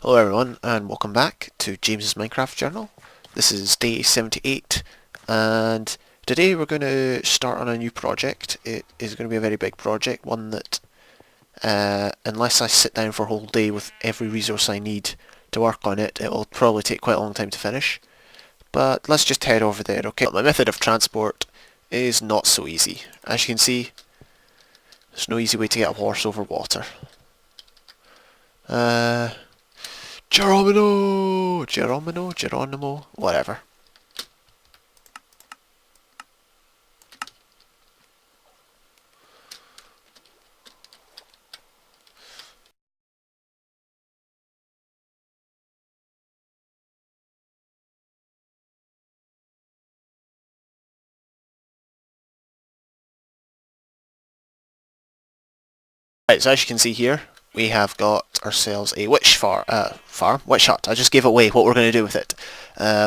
Hello everyone and welcome back to James's Minecraft Journal. This is day 78 and today we're going to start on a new project. It is going to be a very big project, one that unless I sit down for a whole day with every resource I need to work on it, it will probably take quite a long time to finish. But let's just head over there, okay? My method of transport is not so easy. As you can see, there's no easy way to get a horse over water. Geronimo, whatever. Right, so as you can see here, we have got ourselves a witch hut. I just gave away what we're going to do with it.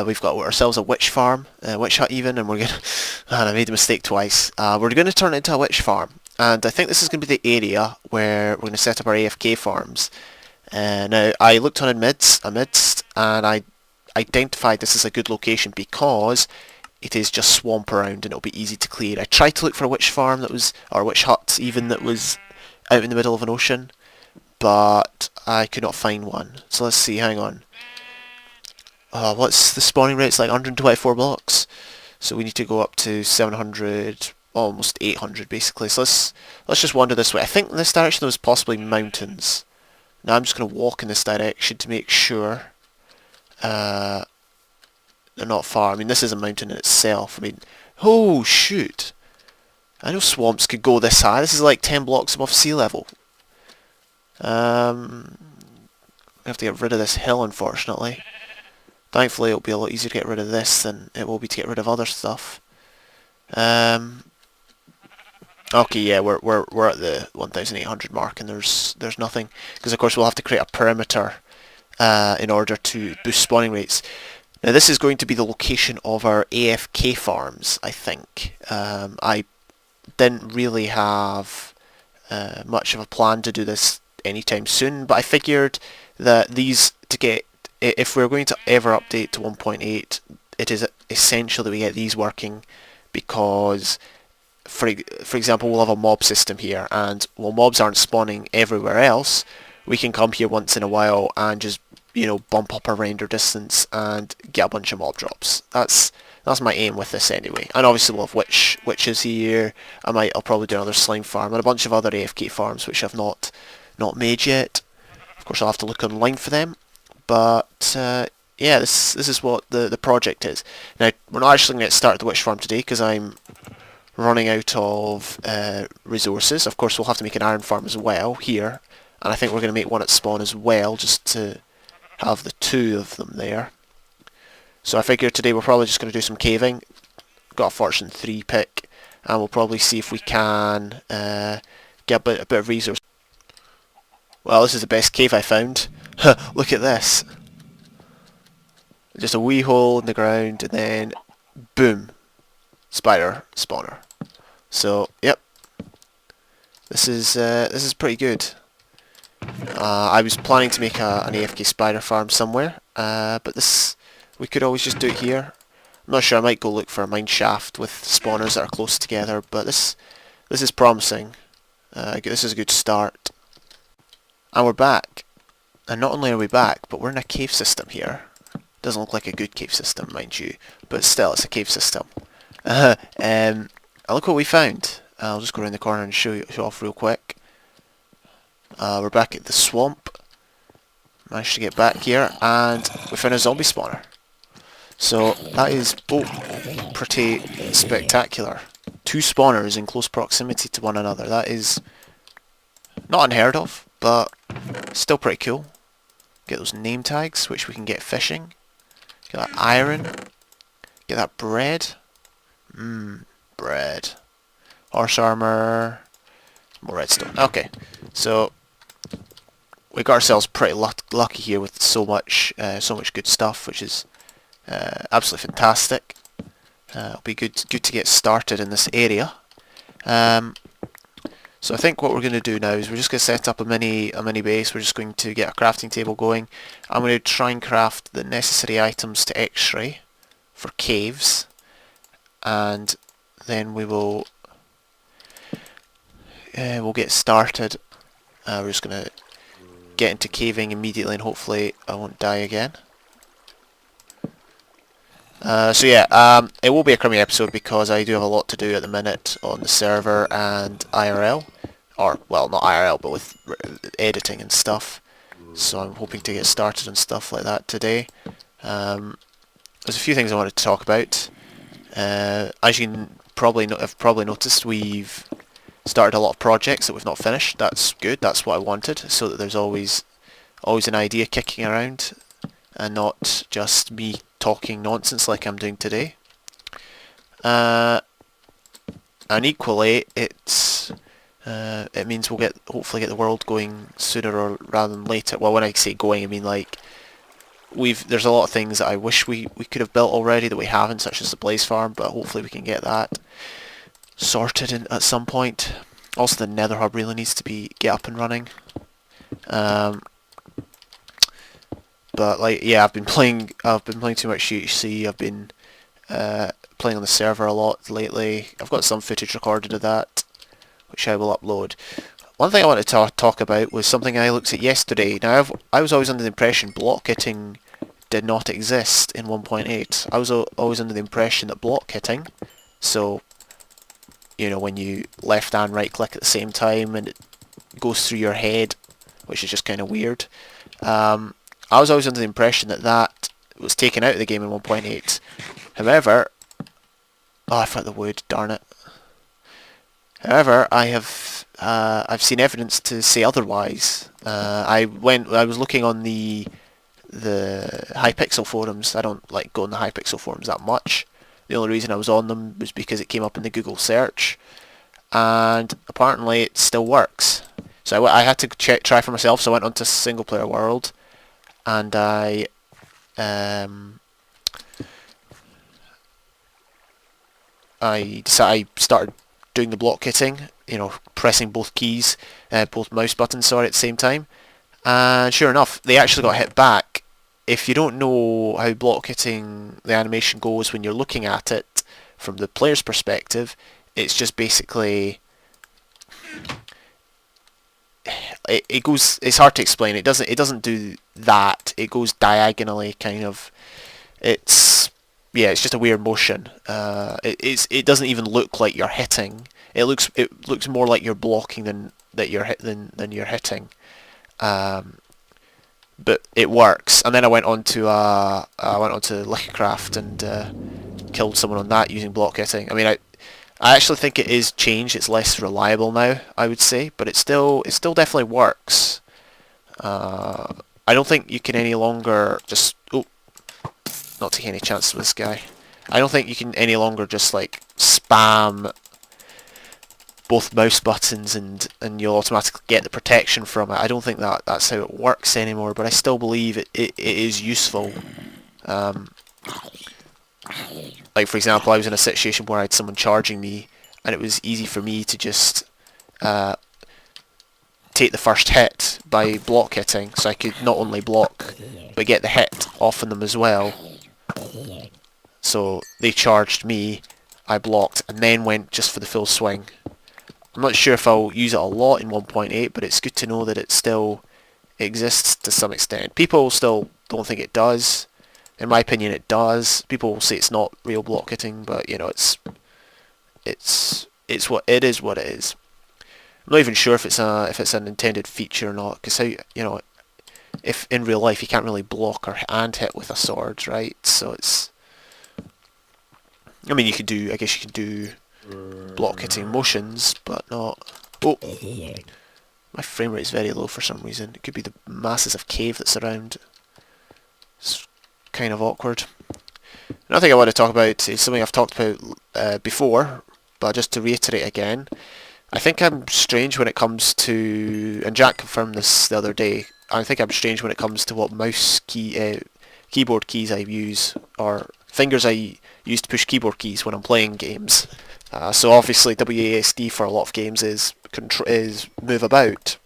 We've got ourselves a witch farm, witch hut even, and we're going to... Man, I made a mistake twice. We're going to turn it into a witch farm, and I think this is going to be the area where we're going to set up our AFK farms. Now, I looked on amidst, and I identified this as a good location because it is just swamp around and it'll be easy to clear. I tried to look for a witch farm that was, or a witch hut even, that was out in the middle of an ocean, but I could not find one. So let's see, hang on. What's the spawning rate? It's like 124 blocks. So we need to go up to 700, almost 800 basically. So let's just wander this way. I think in this direction there was possibly mountains. Now I'm just going to walk in this direction to make sure they're not far. I mean, this is a mountain in itself. I mean, oh shoot. I know swamps could go this high. This is like 10 blocks above sea level. I have to get rid of this hill, unfortunately. Thankfully, it'll be a lot easier to get rid of this than it will be to get rid of other stuff. Okay, yeah, we're at the 1,800 mark, and there's nothing, because of course we'll have to create a perimeter in order to boost spawning rates. Now, this is going to be the location of our AFK farms, I think. I didn't really have much of a plan to do this anytime soon, but I figured that these, to get, if we're going to ever update to 1.8, it is essential that we get these working, because for example, we'll have a mob system here, and while mobs aren't spawning everywhere else, we can come here once in a while and just, you know, bump up our render distance and get a bunch of mob drops. That's my aim with this anyway. And obviously we'll have witches here. I'll probably do another slime farm and a bunch of other AFK farms which I've not made yet. Of course I'll have to look online for them. But yeah, this is what the project is. Now, we're not actually going to get started the witch farm today because I'm running out of resources. Of course we'll have to make an iron farm as well here. And I think we're going to make one at spawn as well, just to have the two of them there. So I figure today we're probably just going to do some caving. Got a Fortune 3 pick, and we'll probably see if we can get a bit of resource. Well, this is the best cave I found. Look at this. Just a wee hole in the ground, and then boom, spider spawner. So yep, this is pretty good. I was planning to make an AFK spider farm somewhere, but this, we could always just do it here. I'm not sure, I might go look for a mine shaft with spawners that are close together, but this is promising. This is a good start. And we're back. And not only are we back, but we're in a cave system here. Doesn't look like a good cave system, mind you, but still, it's a cave system. And look what we found. I'll just go around the corner and show off real quick. We're back at the swamp. Managed to get back here, and we found a zombie spawner. So that is pretty spectacular. Two spawners in close proximity to one another. That is not unheard of, but still pretty cool. Get those name tags, which we can get fishing. Get that iron. Get that bread. Bread. Horse armor. More redstone. Okay, so we got ourselves pretty lucky here with so much good stuff, which is absolutely fantastic. It'll be good to get started in this area. So I think what we're going to do now is we're just going to set up a mini base. We're just going to get a crafting table going. I'm going to try and craft the necessary items to X-ray for caves, and then we'll get started. We're just going to get into caving immediately, and hopefully I won't die again. So yeah, it will be a crummy episode because I do have a lot to do at the minute on the server and IRL. Or, well, not IRL, but with editing and stuff. So I'm hoping to get started on stuff like that today. There's a few things I wanted to talk about. As you can have probably noticed, we've started a lot of projects that we've not finished. That's good, that's what I wanted, so that there's always an idea kicking around, and not just me talking nonsense like I'm doing today. And equally, it means we'll hopefully get the world going sooner rather than later. Well, when I say going, I mean like there's a lot of things that I wish we could have built already that we haven't, such as the Blaze Farm, but hopefully we can get that sorted at some point. Also, the Nether Hub really needs to get up and running. But like, yeah, I've been playing too much UHC. I've been playing on the server a lot lately. I've got some footage recorded of that, which I will upload. One thing I wanted to talk about was something I looked at yesterday. Now, I was always under the impression block hitting did not exist in 1.8. I was always under the impression that block hitting, so, you know, when you left and right click at the same time and it goes through your head, which is just kind of weird. I was always under the impression that was taken out of the game in 1.8. However, I forgot the wood, darn it. However, I've seen evidence to say otherwise. I was looking on the Hypixel forums. I don't like going on the Hypixel forums that much. The only reason I was on them was because it came up in the Google search, and apparently it still works. So I had to try for myself. So I went onto Single Player World, and I started doing the block hitting, you know, pressing both mouse buttons, at the same time, and sure enough, they actually got hit back. If you don't know how block hitting, the animation goes when you're looking at it from the player's perspective, it's just basically it goes. It's hard to explain. It doesn't do that. It goes diagonally, kind of. It's just a weird motion. It doesn't even look like you're hitting. It looks more like you're blocking than you're hitting. But it works. And then I went on to Lickcraft and killed someone on that using block hitting. I mean, I actually think it is changed. It's less reliable now, I would say, but it still definitely works. I don't think you can any longer just not taking any chances with this guy. I don't think you can any longer just like spam both mouse buttons and you'll automatically get the protection from it. I don't think that's how it works anymore, but I still believe it is useful. Like, for example, I was in a situation where I had someone charging me, and it was easy for me to just take the first hit by block hitting, so I could not only block, but get the hit off on them as well. So they charged me, I blocked, and then went just for the full swing. I'm not sure if I'll use it a lot in 1.8, but it's good to know that it still exists to some extent. People still don't think it does. In my opinion, it does. People will say it's not real block hitting, but you know, it's what it is. What it is. I'm not even sure if it's an intended feature or not, because if in real life you can't really block and hit with a sword, right? So it's. I mean, I guess you could do block hitting motions, but not. Oh, my frame rate is very low for some reason. It could be the masses of cave that's around. It's kind of awkward. Another thing I want to talk about is something I've talked about before, but just to reiterate again, I think I'm strange when it comes to, and Jack confirmed this the other day, I think I'm strange when it comes to what keyboard keys I use, or fingers I use to push keyboard keys when I'm playing games. So obviously WASD for a lot of games is move about,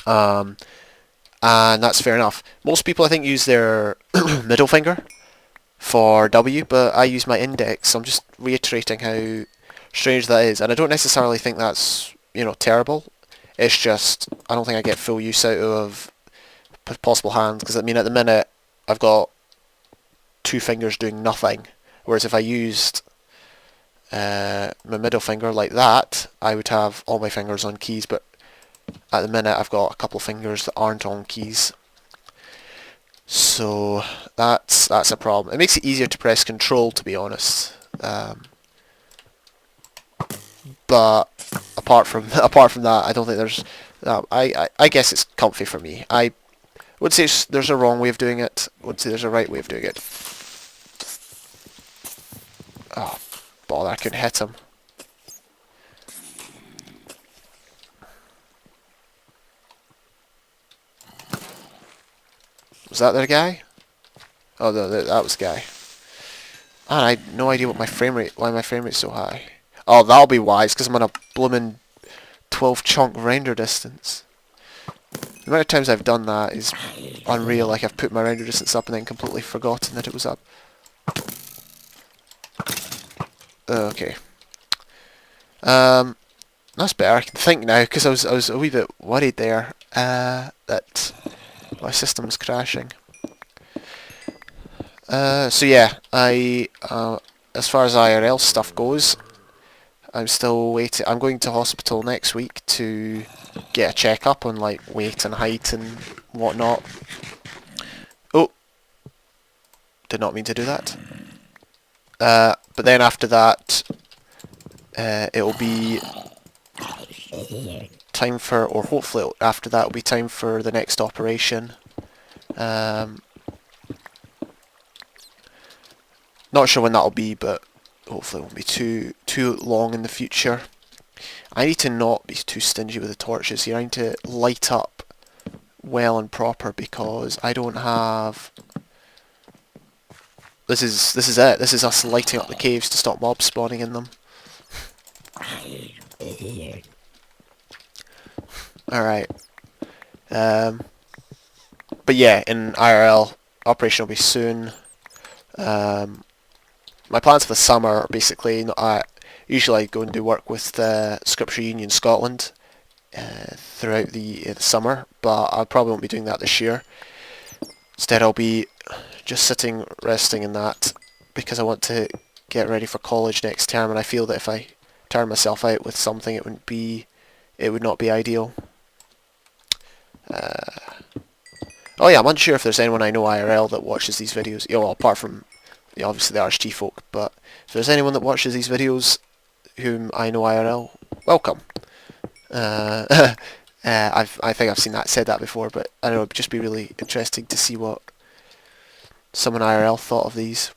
and that's fair enough. Most people I think use their middle finger for W, but I use my index. So I'm just reiterating how strange that is, and I don't necessarily think that's terrible. It's just I don't think I get full use out of possible hands, because I mean at the minute I've got two fingers doing nothing, whereas if I used my middle finger like that, I would have all my fingers on keys, but at the minute I've got a couple of fingers that aren't on keys. So that's a problem. It makes it easier to press control, to be honest. But apart from that, I don't think there's. I guess it's comfy for me. I would say there's a wrong way of doing it. I would say there's a right way of doing it. Oh, bother! I couldn't hit him. Was that the guy? Oh, no, that was the guy. And I had no idea why my frame rate's so high. Oh, that'll be wise, because I'm on a blooming 12 chunk render distance. The amount of times I've done that is unreal. Like, I've put my render distance up and then completely forgotten that it was up. Okay. That's better. I can think now, because I was a wee bit worried there that my system's crashing. So yeah, as far as IRL stuff goes, I'm still waiting. I'm going to hospital next week to get a checkup on like weight and height and whatnot. Oh, did not mean to do that. But then after that, it'll be time for, or hopefully after that, it'll be time for the next operation. Not sure when that'll be, but hopefully it won't be too long in the future. I need to not be too stingy with the torches here. I need to light up well and proper, because I don't have. This is it. This is us lighting up the caves to stop mobs spawning in them. Alright. But yeah, in IRL, operation will be soon. My plans for the summer are basically, usually I go and do work with the Scripture Union Scotland throughout the summer, but I probably won't be doing that this year. Instead I'll be just sitting, resting in that, because I want to get ready for college next term, and I feel that if I turn myself out with something, it would not be ideal. Oh yeah, I'm unsure if there's anyone I know IRL that watches these videos, well, apart from obviously the RHT folk, but if there's anyone that watches these videos whom I know IRL, welcome. I think I've said that before, but I don't know, it'd just be really interesting to see what someone IRL thought of these.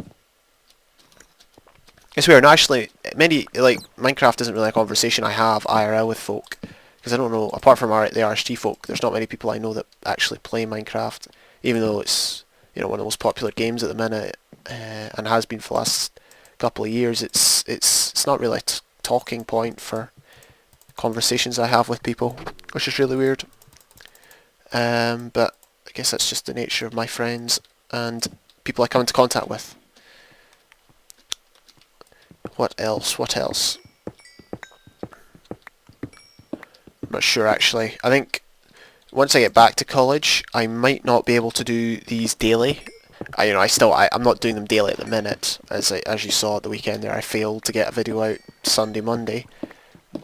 It's weird, actually, Minecraft isn't really a conversation I have IRL with folk, because I don't know, apart from the RHT folk, there's not many people I know that actually play Minecraft, even though it's one of the most popular games at the minute, and has been for the last couple of years. It's not really a talking point for conversations I have with people, which is really weird. But I guess that's just the nature of my friends and people I come into contact with. What else? I'm not sure actually. I think once I get back to college, I might not be able to do these daily. I'm not doing them daily at the minute. As you saw at the weekend there, I failed to get a video out Sunday, Monday.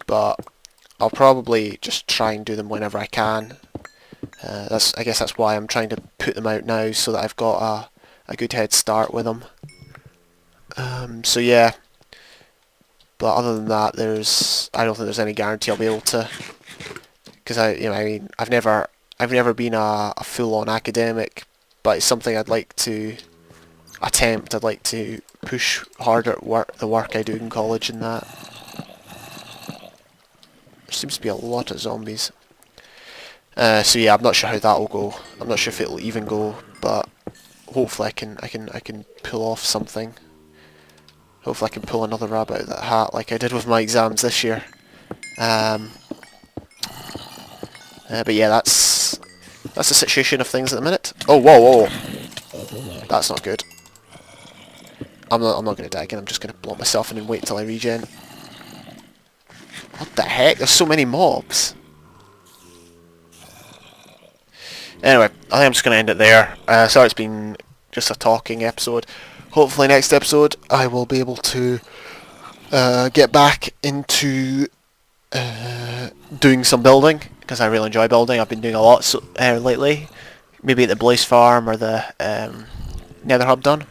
But I'll probably just try and do them whenever I can. I guess that's why I'm trying to put them out now, so that I've got a good head start with them. So yeah. But other than that, I don't think there's any guarantee I'll be able to. Because I've never been a full-on academic, but it's something I'd like to attempt. I'd like to push harder at the work I do in college and that. There seems to be a lot of zombies. So yeah, I'm not sure how that will go. I'm not sure if it'll even go, but hopefully I can pull off something. Hopefully I can pull another rabbit out of that hat like I did with my exams this year. But yeah, that's the situation of things at the minute. Oh, whoa, whoa. That's not good. I'm not going to die again. I'm just going to block myself in and wait till I regen. What the heck? There's so many mobs. Anyway, I think I'm just going to end it there. Sorry it's been just a talking episode. Hopefully next episode I will be able to get back into doing some building, because I really enjoy building. I've been doing a lot lately. Maybe at the Blaze Farm or the Nether Hub done.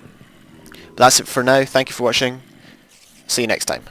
But that's it for now. Thank you for watching. See you next time.